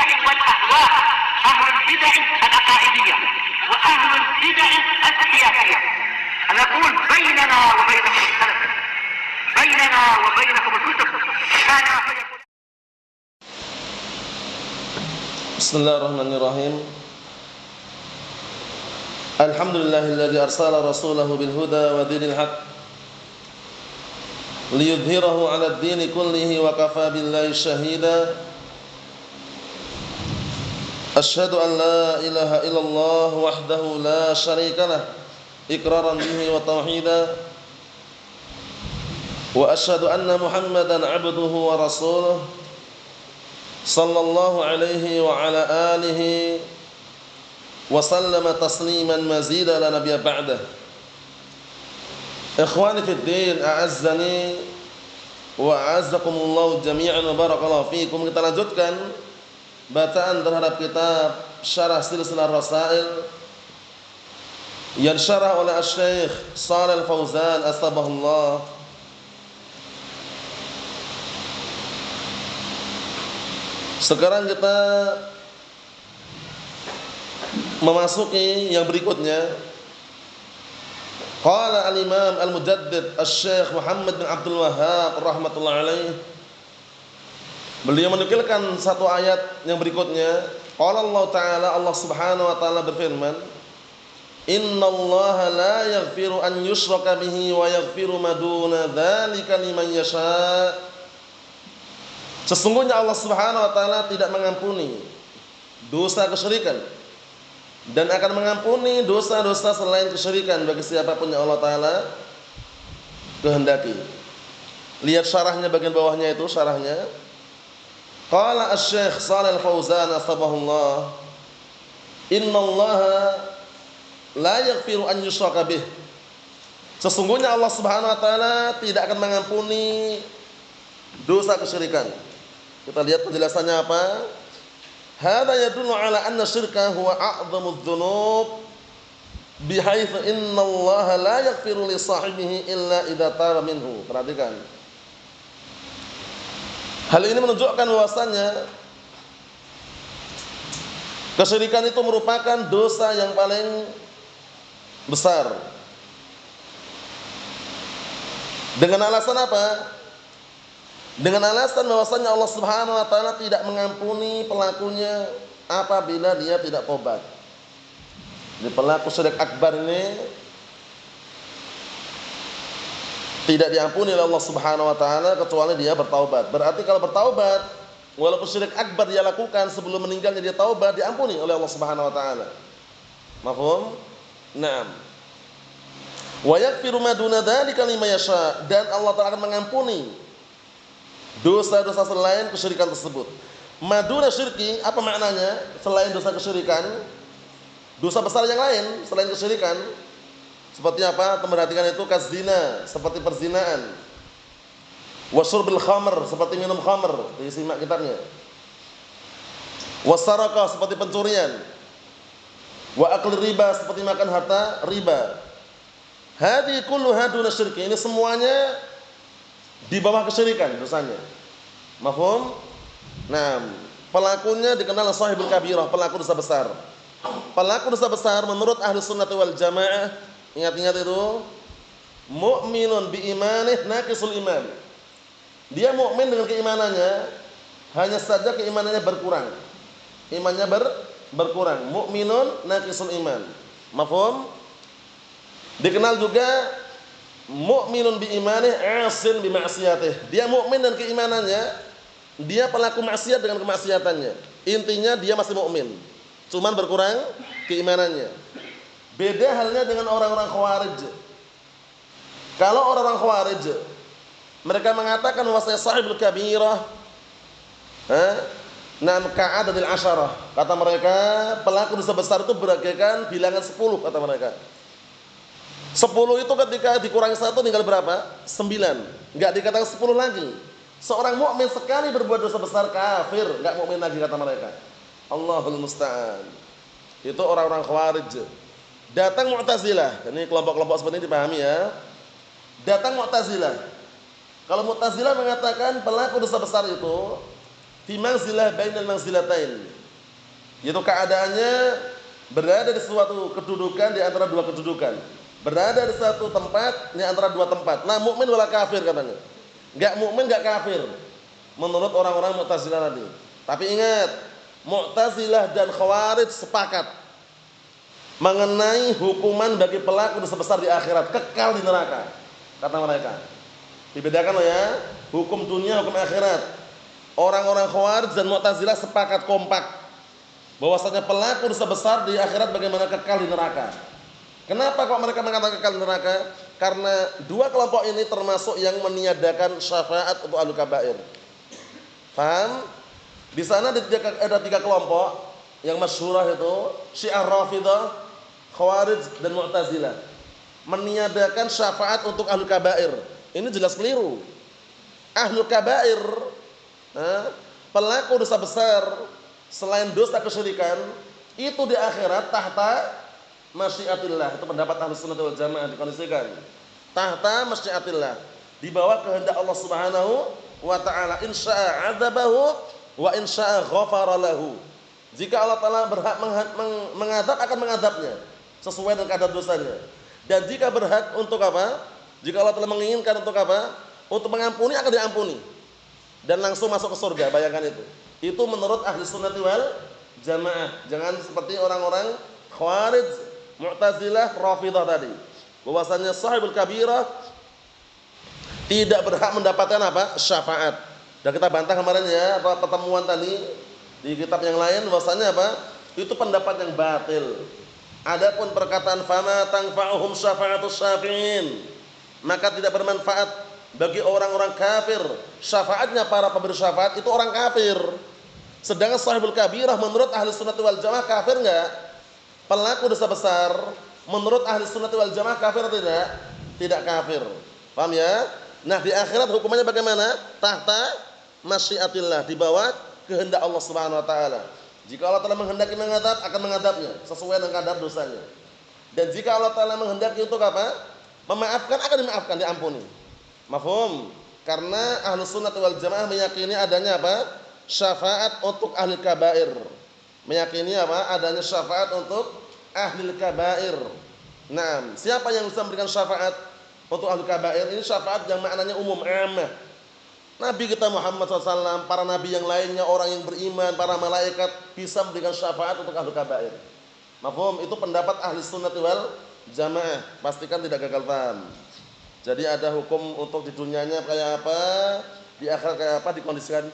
البدع والأهواء، أهل البدع العقائدية وأهل البدع السياسية. نقول بيننا وبينكم السلف، بيننا وبينكم الكتب. بسم الله الرحمن الرحيم. الحمد لله الذي أرسل رسوله بالهدى ودين الحق ليظهره على الدين كله وكفى بالله شهيدا. أشهد أن لا إله إلا الله وحده لا شريك له إقرارا به وتوحيدا، وأشهد أن محمدا عبده ورسوله صلى الله عليه وعلى آله وسلم تسليما مزيدا لا نبي بعده. Ikhwani fid din, a'azzani wa a'azzakumullah jami'an wa barakallahu fikum. Kita lanjutkan bacaan terhadap kitab Syarah Silsilah Rasail yang syarah oleh Asy-Syaikh Shalih Al-Fauzan astabahullah. Sekarang kita memasuki yang berikutnya. Qala al-Imam al-Mujaddid Asy-Syaikh Muhammad bin Abdul Wahhab rahmatullah alaih. Beliau menukilkan satu ayat yang berikutnya. Qala Allah Ta'ala, Allah Subhanahu wa taala berfirman, "Innallaha la yaghfiru an yushraka bihi wa yaghfiru ma duna dzalika liman yasha." Sesungguhnya Allah Subhanahu wa taala tidak mengampuni dosa kesyirikan dan akan mengampuni dosa-dosa selain kesyirikan bagi siapapun yang Allah taala kehendaki. Lihat syarahnya bagian bawahnya itu syarahnya. Qala Asy-Syaikh Shalih Al-Fauzan astabahullah, "Innallaha la yaghfiru an yushraka bih." Sesungguhnya Allah Subhanahu wa taala tidak akan mengampuni dosa kesyirikan. Kita lihat penjelasannya apa? Hadza yadullu ala anna syirka huwa a'dhamudz dzunub bihaitsu innallaha la yaghfiru li sahibihi illa idza taba minhu. Perhatikan. Hal ini menunjukkan bahwasannya kesyirikan itu merupakan dosa yang paling besar. Dengan alasan apa? Dengan alasan bahwasanya Allah Subhanahu wa taala tidak mengampuni pelakunya apabila dia tidak tobat. Jadi pelaku syirik akbar ini tidak diampuni oleh Allah Subhanahu wa taala kecuali dia bertaubat. Berarti kalau bertaubat, walaupun syirik akbar dia lakukan sebelum meninggalnya dia taubat, diampuni oleh Allah Subhanahu wa taala. Mafhum? Naam. Wa yaghfiru ma duna dzalika liman yasha, dan Allah taala akan mengampuni dosa-dosa selain kesyirikan tersebut. Maduna syirki, apa maknanya? Selain dosa kesyirikan, dosa besar yang lain selain kesyirikan. Seperti apa? Perhatikan itu, kazina, seperti perzinaan. Wasyurbil khamr, seperti minum khamr, disimak kitabnya. Wasaraqah, seperti pencurian. Wa akli riba, seperti makan harta riba. Hadi kulluha duna syirki, ini semuanya di bawah kesyirikan dosanya. Mafhum? Nah, pelakunya dikenal sahibul kabirah, pelaku dosa besar. Pelaku dosa besar menurut ahli sunnah wal jamaah, ingat-ingat itu, mu'minun bi imanih naqisul iman. Dia mukmin dengan keimanannya, hanya saja keimanannya berkurang. Imannya berkurang. Mu'minun naqisul iman. Mafhum? Dikenal juga mu'minun bi imanih asin bi ma'siyatih. Dia mukmin dan keimanannya, dia pelaku maksiat dengan kemaksiatannya. Intinya dia masih mukmin, cuman berkurang keimanannya. Beda halnya dengan orang-orang Khawarij. Kalau orang-orang Khawarij mereka mengatakan bahwasanya sahibul kabirah nam ka'adadil asyarah. Kata mereka, pelaku dosa besar itu bagaikan bilangan 10 kata mereka. 10 itu ketika dikurangi 1 tinggal berapa? 9. Enggak dikatakan 10 lagi. Seorang mukmin sekali berbuat dosa besar kafir, enggak mukmin lagi kata mereka. Allahul musta'an. Itu orang-orang Khawarij. Datang Mu'tazilah. Ini kelompok-kelompok seperti ini dipahami ya. Datang Mu'tazilah. Kalau Mu'tazilah mengatakan pelaku dosa besar itu fi manzilah bainal manzilatain. Yaitu keadaannya berada di suatu kedudukan di antara dua kedudukan. Berada di satu tempat di antara dua tempat. Nah, mukmin wala kafir katanya. Enggak mukmin, enggak kafir. Menurut orang-orang Mu'tazilah tadi. Tapi ingat, Mu'tazilah dan Khawarij sepakat mengenai hukuman bagi pelaku dosa besar di akhirat, kekal di neraka. Kata mereka. Dibedakan loh ya, hukum dunia, hukum akhirat. Orang-orang Khawarij dan Mu'tazilah sepakat kompak bahwasanya pelaku dosa besar di akhirat bagaimana kekal di neraka. Kenapa kok mereka mengatakan kekal di neraka? Karena dua kelompok ini termasuk yang meniadakan syafaat untuk ahlul kabair. Paham? Di sana ada tiga kelompok yang masyhurah itu Syiah Rafidah, Khawarij dan Mu'tazilah. Meniadakan syafaat untuk ahlul kabair. Ini jelas keliru. Ahlul kabair, pelaku dosa besar selain dosa kesyirikan, itu di akhirat tahta masyiatillah. Itu pendapat Ahlus Sunnah wal Jamaah dikondisikan. Tahta masyiatillah, di bawah kehendak Allah Subhanahu wa taala. Insya'a 'adzabahu wa insya'a ghafara lahu. Jika Allah Taala berhak mengadab, akan mengadabnya sesuai dengan kadar dosanya. Dan jika berhak untuk apa? Jika Allah telah menginginkan untuk apa? Untuk mengampuni, akan diampuni. Dan langsung masuk ke surga, bayangkan itu. Itu menurut Ahli Sunnah wal Jamaah. Jangan seperti orang-orang Khawarij, Mu'tazilah, Rafidah tadi. Bahwasanya sahibul kabirah tidak berhak mendapatkan apa? Syafaat. Dan kita bantah kemarin ya, pertemuan tadi di kitab yang lain, bahwasanya apa? Itu pendapat yang batil. Adapun perkataan fama tanfa'uhum syafa'atus syafi'in, maka tidak bermanfaat bagi orang-orang kafir. Syafaatnya para pemberi syafaat itu orang kafir. Sedangkan sahibul kabirah menurut Ahli Sunnah wal Jamaah kafir enggak? Pelaku dosa besar menurut Ahli Sunnah wal Jamaah kafir atau tidak? Tidak kafir. Paham ya? Nah, di akhirat hukumannya bagaimana? Tahta masyiatillah, di bawah kehendak Allah Subhanahu wa taala. Jika Allah telah menghendaki mengadab, akan mengadabnya sesuai dengan kadar dosanya. Dan jika Allah Taala menghendaki untuk apa? Memaafkan, akan dimaafkan, diampuni. Mafhum? Karena Ahlus Sunnah wal Jamaah meyakini adanya apa? Syafaat untuk ahli kabair. Meyakini apa? Adanya syafaat untuk ahli kabair. Nah, siapa yang bisa memberikan syafaat untuk ahli kabair? Ini syafaat yang maknanya umum, ammah. Nabi kita Muhammad SAW, para nabi yang lainnya, orang yang beriman, para malaikat bisa memberikan syafaat untuk ahli kabair. Mafhum? Itu pendapat Ahli Sunnah wal Jamaah. Pastikan tidak gagal paham. Jadi ada hukum untuk di dunianya kayak apa, di akhirat kayak apa, dikondisikan.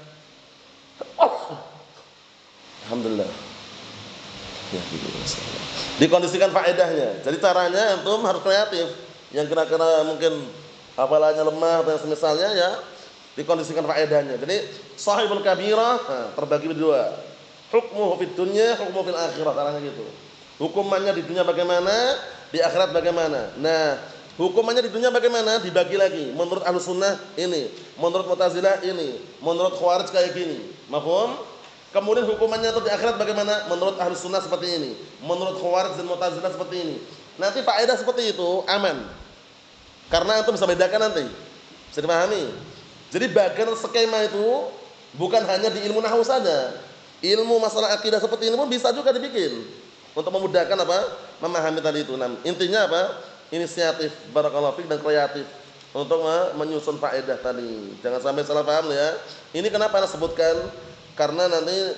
Alhamdulillah. Ya, dikondisikan faedahnya. Jadi caranya antum harus kreatif. Yang kira-kira mungkin hafalannya lemah dan semisalnya ya, dikondisikan faedahnya. Jadi sahibul kabirah terbagi dua. Hukmuhu fid dunya, hukmuhu fil akhirah, caranya gitu. Hukumannya di dunia bagaimana, di akhirat bagaimana. Nah, hukumannya di dunia bagaimana dibagi lagi. Menurut Ahlus Sunnah ini, menurut Mu'tazilah ini, menurut Khawarij kayak gini. Mafhum? Kemudian hukumannya itu di akhirat bagaimana? Menurut Ahlus Sunnah seperti ini, menurut Khawarij dan Mu'tazilah seperti ini. Nanti faedah seperti itu aman. Karena antum bisa bedakan nanti. Bisa dipahami? Jadi bagian skema itu bukan hanya di ilmu nahwu saja. Ilmu masalah akidah seperti ini pun bisa juga dibikin untuk memudahkan apa? Memahami tadi itu. Nah, intinya apa? Inisiatif, barakallahu fiik, dan kreatif untuk menyusun faedah tadi. Jangan sampai salah paham ya. Ini kenapa saya sebutkan? Karena nanti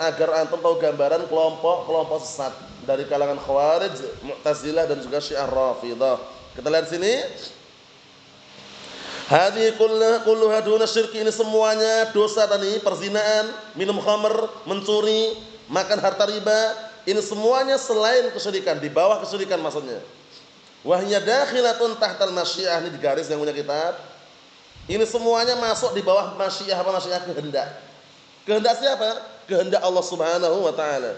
agar antum tahu gambaran kelompok-kelompok sesat dari kalangan Khawarij, Mu'tazilah dan juga Syiah Rafidah. Kita lihat sini. Hadhihi kulluha duna syirki, ini semuanya dosa tadi, perzinaan, minum khamr, mencuri, makan harta riba, ini semuanya selain kesyirikan, di bawah kesyirikan maksudnya. Wa hiya dakhilatun tahtal masyiah, ini di garis yang punya kitab. Ini semuanya masuk di bawah masyiah, apa masyiah? Kehendak. Kehendak siapa? Kehendak Allah Subhanahu wa taala.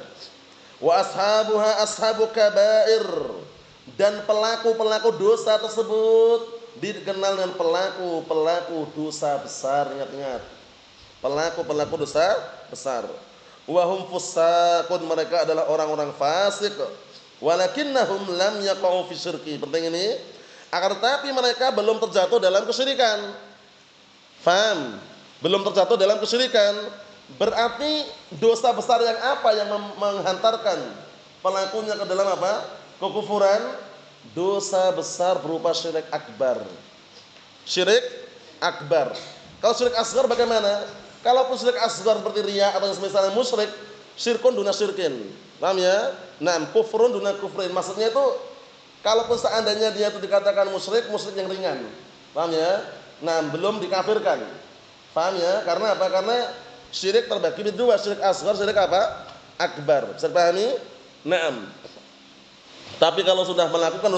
Wa ashabuha ashabu kabair, dan pelaku-pelaku dosa tersebut dikenal dengan pelaku-pelaku dosa besar. Ingat-ingat, pelaku-pelaku dosa besar. Wahum fusaqun, mereka adalah orang-orang fasik. Walakinnahum lam yaqa'u fi syirki, penting ini. Akan tetapi mereka belum terjatuh dalam kesyirikan. Faham? belum terjatuh dalam kesyirikan. Berarti dosa besar yang apa yang menghantarkan pelakunya ke dalam apa? Kekufuran. Dosa besar berupa syirik akbar. Syirik akbar. Kalau syirik asghar bagaimana? Kalaupun syirik asghar seperti riya atau misalnya musyrik, syirkun duna syirkin. Paham ya? Nah, kufrun duna kufrin. Maksudnya itu kalaupun seandainya dia itu dikatakan musyrik, musyrik yang ringan. Paham ya? Nah, belum dikafirkan. Paham ya? Karena apa? Karena syirik terbagi menjadi dua, syirik asghar, syirik apa? Akbar. Bisa dipahami? Naam. Tapi kalau sudah melakukan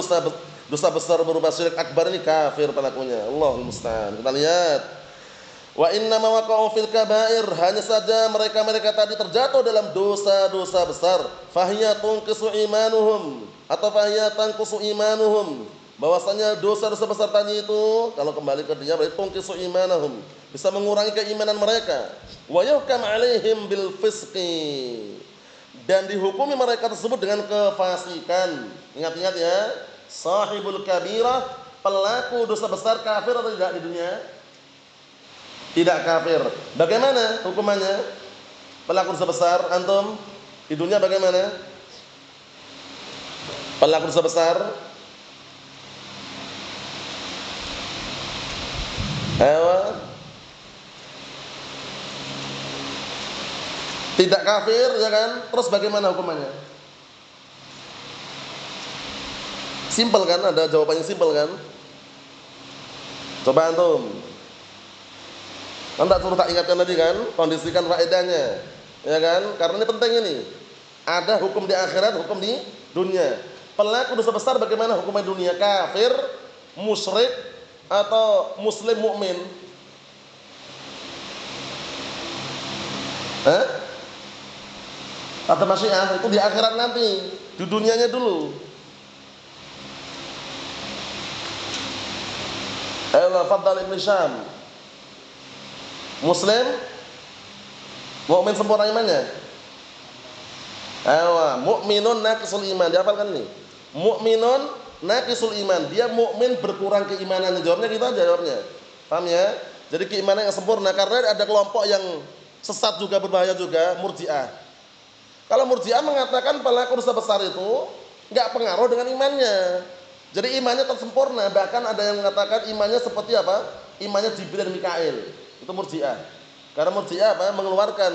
dosa besar berupa syirik akbar ini kafir pelakunya. Allahul musta'an. Kita lihat. Wa inna ma waqa'u fil kaba'ir, hanya saja mereka-mereka tadi terjatuh dalam dosa-dosa besar. Fahiya tunqisu imanuhum atau fahiya tanqusu imanuhum. Bahwasanya dosa-dosa besar tadi itu kalau kembali ke dia berarti tunqisu imanahum, bisa mengurangi keimanan mereka. Wa yuhkam 'alaihim bil fisqi, dan dihukumi mereka tersebut dengan kefasikan. Ingat-ingat ya, sahibul kabirah, pelaku dosa besar kafir atau tidak di dunia? Tidak kafir. Bagaimana hukumannya? Pelaku dosa besar antum di dunia bagaimana? Pelaku dosa besar tidak kafir ya kan? Terus bagaimana hukumannya? Simpel kan? Ada jawabannya simpel kan? Coba antum. Anda suruh tak ingatkan tadi kan? Kondisikan faedahnya. Ya kan? Karena ini penting ini. Ada hukum di akhirat, hukum di dunia. Pelaku dosa besar bagaimana hukumnya dunia? Kafir, musyrik atau muslim mukmin? Kata Masyiah itu di akhirat nanti, di dunianya dulu. Fadhal Ibn Syam. Muslim mukmin sempurna imannya. Mukminun naqisul iman. Dihafalkan ini. Mukminun naqisul iman. Dia mukmin berkurang keimanannya. Jawabnya gitu aja jawabnya. Paham ya? Jadi keimanan yang sempurna, karena ada kelompok yang sesat juga, berbahaya juga, Murji'ah. Kalau Murji'ah mengatakan pelaku dosa besar itu enggak pengaruh dengan imannya. Jadi imannya tetap sempurna, bahkan ada yang mengatakan imannya seperti apa? Imannya Jibril dan Mikail. Itu Murji'ah. Karena Murji'ah apa? Mengeluarkan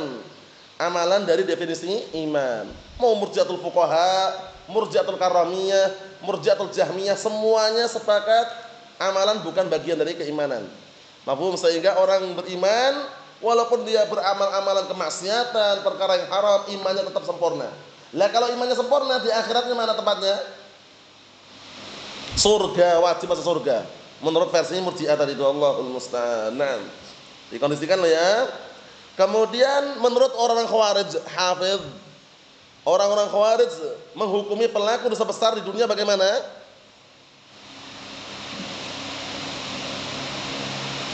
amalan dari definisi iman. Mau Murji'atul Fuqaha, Murji'atul Karamiyah, Murji'atul Jahmiyah, semuanya sepakat amalan bukan bagian dari keimanan. Mafhum? Sehingga orang beriman walaupun dia beramal amalan kemaksiatan, perkara yang haram, imannya tetap sempurna. Lah kalau imannya sempurna, di akhiratnya mana tempatnya? Surga, wajib masuk surga. Menurut versi Murji'ah tadi itu, Allahul musta'an. Dikondisikan loh ya. Kemudian menurut orang-orang Khawarij, Hafidz, orang-orang Khawarij menghukumi pelaku dosa besar di dunia bagaimana?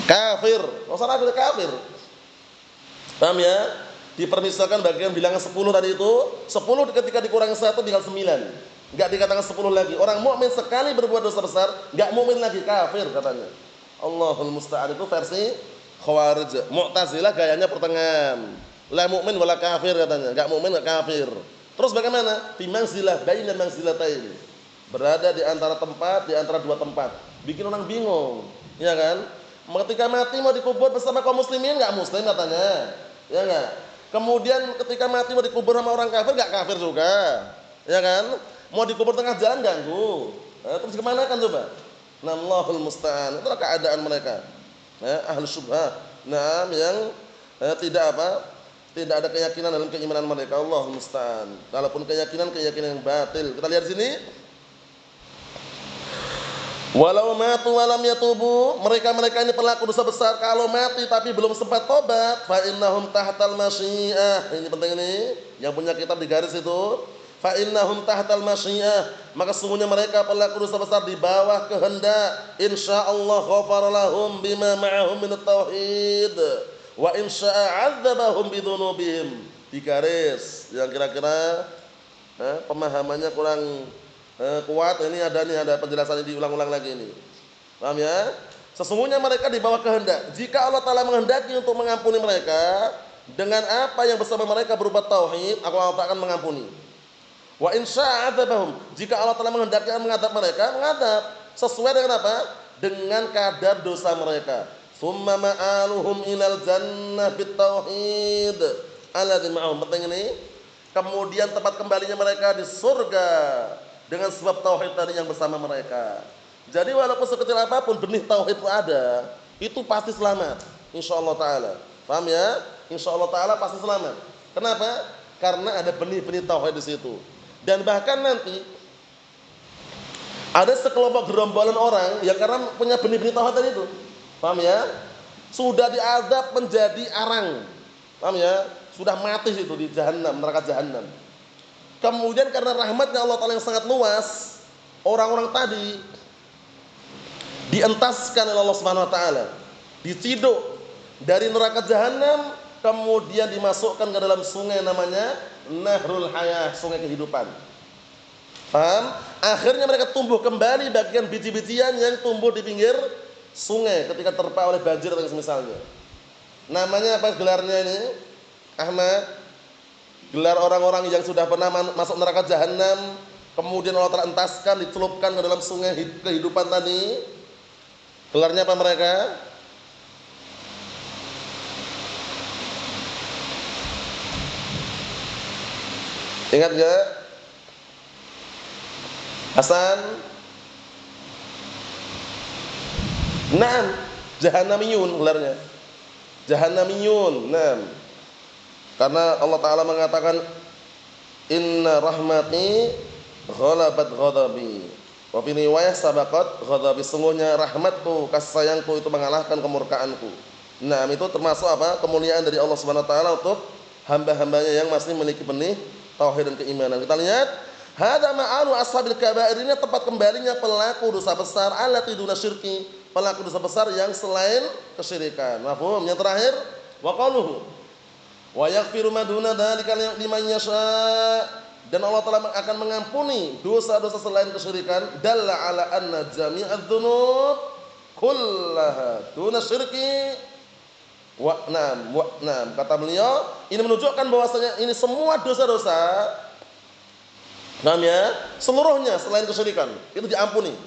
Kafir. Masalah ada kafir. Paham ya? Dipermisalkan bagian bilangan 10 tadi itu, 10 ketika dikurangi 1 tinggal 9. Enggak dikatakan 10 lagi. Orang mukmin sekali berbuat dosa besar, enggak mukmin lagi, kafir katanya. Allahul musta'an. Itu versi Khawarij. Mu'tazilah gayanya pertengahan. La mukmin wala kafir katanya. Enggak mukmin enggak kafir. Terus bagaimana? Fi manzilah baina manzilatain. Berada di antara tempat, di antara dua tempat. Bikin orang bingung, ya kan? Ketika mati mau dikubur bersama kaum muslimin, enggak muslim katanya. Ya enggak? Kemudian ketika mati mau dikubur sama orang kafir, enggak kafir juga. Ya kan? Mau dikubur tengah jalan ganggu. Terus kemana kan coba? Allahul musta'an. Itulah keadaan mereka. Ahli syubhah. Yang tidak apa? Tidak ada keyakinan dalam keimanan mereka. Allahul musta'an. Walaupun keyakinan yang batil. Kita lihat sini. Walau matu walam yatubu, mereka ini pelaku dosa besar kalau mati tapi belum sempat tobat, fa innahum tahtal masyiah. Ini penting ini, yang punya kitab di garis itu, fa innahum tahtal masyiah, maka sesungguhnya mereka pelaku dosa besar di bawah kehendak. Insyaallah ghafara lahum bima ma'ahum min at-tauhid wa insya'a 'adzabahum bidzunubihim. Di garis yang kira-kira pemahamannya kurang kuat, ini ada penjelasannya diulang-ulang lagi ini. Paham ya? Sesungguhnya mereka di bawah kehendak. Jika Allah Ta'ala menghendaki untuk mengampuni mereka dengan apa yang bersama mereka berupa tauhid, Allah Ta'ala akan mengampuni. Wa in syaa'a adzabahum. Jika Allah Ta'ala menghendaki mengadab mereka, mengadab sesuai dengan apa? Dengan kadar dosa mereka. Tsumma ma'aluhum ilal jannah bitauhid. Alladzi ma'ahum. Penting ini. Kemudian tempat kembalinya mereka di surga dengan sebab tauhid tadi yang bersama mereka. Jadi walaupun sekecil apapun benih tauhid itu ada, itu pasti selamat insyaallah taala. Paham ya? Insyaallah taala pasti selamat. Kenapa? Karena ada benih-benih tauhid di situ. Dan bahkan nanti ada sekelompok gerombolan orang yang karena punya benih-benih tauhid tadi itu. Paham ya? Sudah diazab menjadi arang. Paham ya? Sudah mati itu di jahanam, neraka jahanam. Kemudian karena rahmatnya Allah Ta'ala yang sangat luas, orang-orang tadi dientaskan oleh Allah Subhanahu wa taala, diciduk dari neraka jahanam, kemudian dimasukkan ke dalam sungai namanya Nahrul Hayah, sungai kehidupan. Paham? Akhirnya mereka tumbuh kembali bagian biji-bijian yang tumbuh di pinggir sungai ketika terpa oleh banjir atau semisalnya. Namanya apa gelarnya ini? Ahmad. Gelar orang-orang yang sudah pernah masuk neraka jahanam, kemudian Allah Ta'ala entaskan, dicelupkan ke dalam sungai kehidupan tadi. Gelarnya apa mereka? Ingat gak? Hasan? Naam, Jahannamiyun gelarnya. Jahannamiyun, naam. Karena Allah Ta'ala mengatakan inna rahmati ghalabat ghadabi. Wa fi riwayah sabaqat ghadabi, sungguhnya rahmatku, kasih sayangku itu mengalahkan kemurkaanku. Nah, itu termasuk apa? Kemuliaan dari Allah Subhanahu wa taala untuk hamba-hambanya yang masih memiliki benih tauhid dan keimanan. Kita lihat, hadza ma'alu ashabil kaba'ir, ini tempat kembalinya pelaku dosa besar allati duna syirki, pelaku dosa besar yang selain kesyirikan. Mafhum? Yang terakhir, wa qaluhu wa yaghfiru ma duna dzalika liman yasha. Dan Allah Ta'ala akan mengampuni dosa-dosa selain kesyirikan. Dalla ala anna jami'adz dzunub kullaha duna syirki wa na'am. Kata beliau, ini menunjukkan bahwasanya ini semua dosa-dosa, paham ya? Seluruhnya selain kesyirikan itu diampuni.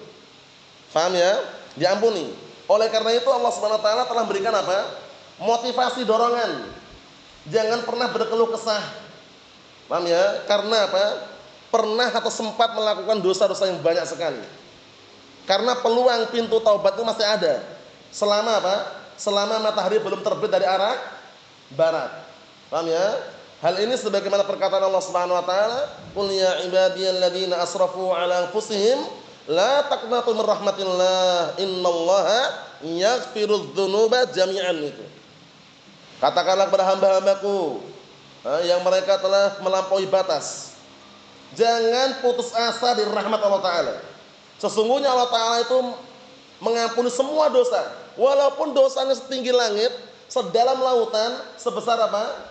Paham ya? Diampuni. Oleh karena itu Allah Subhanahu wa taala telah berikan apa? Motivasi, dorongan. Jangan pernah berkeluh kesah. Paham ya? Karena apa? Pernah atau sempat melakukan dosa-dosa yang banyak sekali. Karena peluang pintu taubat itu masih ada. Selama apa? Selama matahari belum terbit dari arah barat. Paham ya? Hal ini sebagaimana perkataan Allah Subhanahu wa taala, "Qul ya ibadiyalladzina asrafu ala anfusihim la taqnatu min rahmatillah, innallaha yaghfirudz dzunuba jami'an." Itu. Katakanlah kepada hamba-hambaku yang mereka telah melampaui batas, jangan putus asa dari rahmat Allah Ta'ala. Sesungguhnya Allah Ta'ala itu mengampuni semua dosa, walaupun dosanya setinggi langit, sedalam lautan, sebesar apa?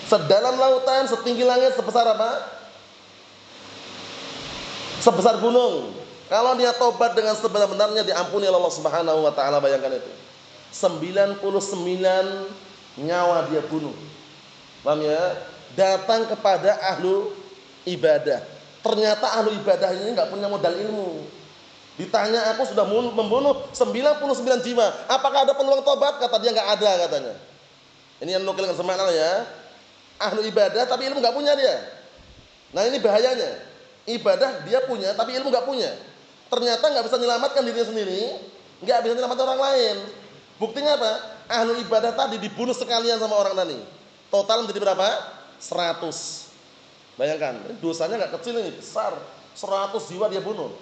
Sedalam lautan, setinggi langit, sebesar apa? Sebesar gunung. Kalau dia tobat dengan sebenar-benarnya, diampuni oleh Allah Subhanahu wa taala. Bayangkan itu. 99 nyawa dia bunuh. Paham ya? Datang kepada ahlu ibadah. Ternyata ahlu ibadah ini enggak punya modal ilmu. Ditanya, aku sudah membunuh 99 jiwa, apakah ada peluang tobat? Kata dia enggak ada, katanya. Ini yang nukil dengan semakna ya. Ahlu ibadah tapi ilmu enggak punya dia. Nah, ini bahayanya. Ibadah dia punya tapi ilmu enggak punya. Ternyata enggak bisa menyelamatkan dirinya sendiri, enggak bisa menyelamatkan orang lain. Buktinya apa? Ahlu ibadah tadi dibunuh sekalian sama orang tadi. Total menjadi berapa? 100. Bayangkan, dosanya enggak kecil ini, besar. 100 jiwa dia bunuh.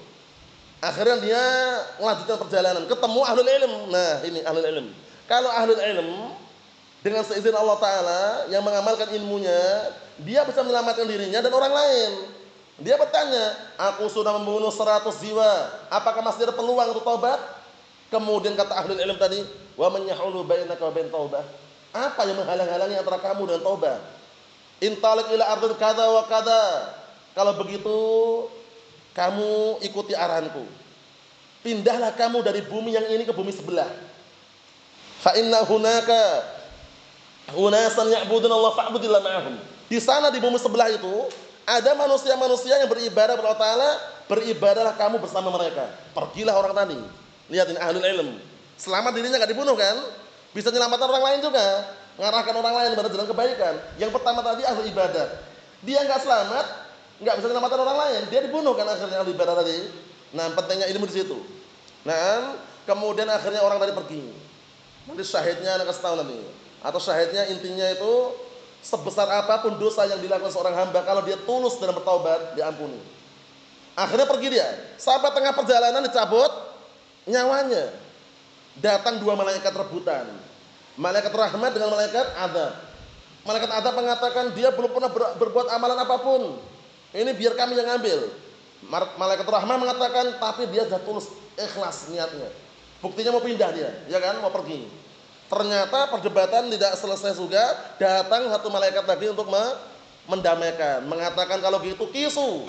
Akhirnya dia melanjutkan perjalanan, ketemu ahlul ilm. Nah, ini ahlul ilm. Kalau ahlul ilm dengan seizin Allah Ta'ala yang mengamalkan ilmunya, dia bisa menyelamatkan dirinya dan orang lain. Dia bertanya, aku sudah membunuh 100 jiwa, apakah masih ada peluang untuk taubat? Kemudian kata ahlul ilm tadi, wa man yahulu bainaka wa bain taubah. Apa yang menghalang-halangi antara kamu dan taubat? Intalik ila ardin kada wa kada. Kalau begitu, kamu ikuti arahanku. Pindahlah kamu dari bumi yang ini ke bumi sebelah. Fa inna hunaka unasan ya'budun Allah fa'budillah ma'ahum. Di sana di bumi sebelah itu ada manusia-manusia yang beribadah kepada Allah Ta'ala, beribadahlah kamu bersama mereka. Pergilah orang tadi. Lihat ini ahlul ilm. Selamat dirinya enggak dibunuh kan? Bisa menyelamatkan orang lain juga, mengarahkan orang lain pada jalan kebaikan. Yang pertama tadi ahli ibadah. Dia enggak selamat, enggak bisa menyelamatkan orang lain, dia dibunuh kan akhirnya ahli ibadah tadi. Nah, pentingnya ilmu di situ. Nah, kemudian akhirnya orang tadi pergi. Nanti syahidnya anak kasih tahu nanti. Atau syahidnya intinya itu sebesar apapun dosa yang dilakukan seorang hamba, kalau dia tulus dalam bertaubat, diampuni. Akhirnya pergi dia. Sampai tengah perjalanan dicabut nyawanya. Datang dua malaikat rebutan. Malaikat rahmat dengan malaikat azab. Malaikat azab mengatakan dia belum pernah berbuat amalan apapun. Ini biar kami yang ambil. Malaikat rahmat mengatakan tapi dia sudah tulus, ikhlas niatnya. Buktinya mau pindah dia, ya kan, mau pergi. Ternyata perdebatan tidak selesai juga, datang satu malaikat lagi untuk mendamaikan, mengatakan kalau gitu kisu.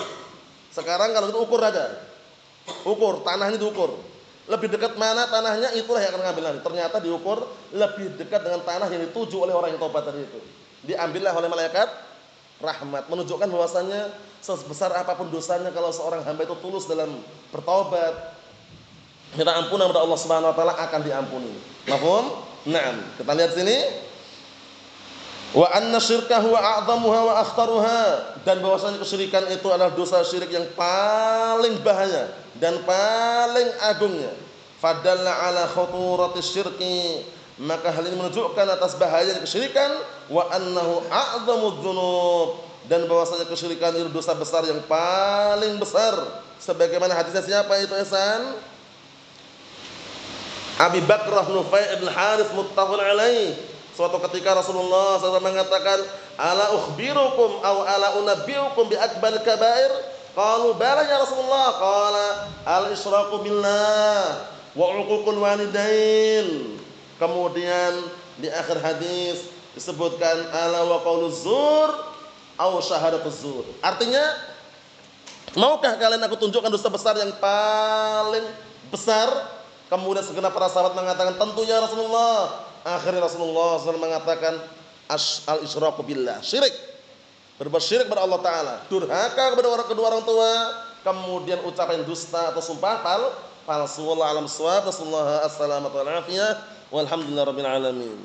Sekarang kalau itu ukur aja. Ukur, tanahnya diukur. Lebih dekat mana tanahnya, itulah yang akan ngambil nanti. Ternyata diukur lebih dekat dengan tanah yang dituju oleh orang yang tobat tadi itu. Diambillah oleh malaikat rahmat, menunjukkan bahwasanya sebesar apapun dosanya kalau seorang hamba itu tulus dalam bertaubat, minta ampunan kepada Allah Subhanahu wa taala, akan diampuni. Mafhum? Naam. Kita lihat sini. Wa anna syirka huwa a'dhamuha wa akhtaruha, dan bahwasanya kesyirikan itu adalah dosa syirik yang paling bahaya dan paling agungnya. Fadalla ala khuturati syirki, maka hal ini menunjukkan atas bahaya kesyirikan. Wa annahu a'dhamudz dzunub, dan bahwasanya kesyirikan itu dosa besar yang paling besar. Sebagaimana hadisnya siapa itu Ihsan? Abi Bakrah Nufai' ibn Harith muttafaqun alaih. Suatu ketika Rasulullah SAW mengatakan, ala ukhbirukum aw ala unabbiukum bi akbaril kabair? Qalu bala ya Rasulullah. Qala al-isyraku billah wa 'uququl walidain. Kemudian di akhir hadis disebutkan ala wa qauluz zur aw syahadatuz zur. Artinya, maukah kalian aku tunjukkan dosa besar yang paling besar? Kemudian segenap para sahabat mengatakan, tentunya Rasulullah. Akhirnya Rasulullah SAW mengatakan, al-isyraku billah, syirik, berbuat syirik kepada Allah Ta'ala, durhaka kepada kedua orang tua, kemudian ucapan dusta atau sumpah palsu. Wallahu a'lam bissawab. Wassallallahu alaihi wasallam. Walhamdulillahirabbil alamin.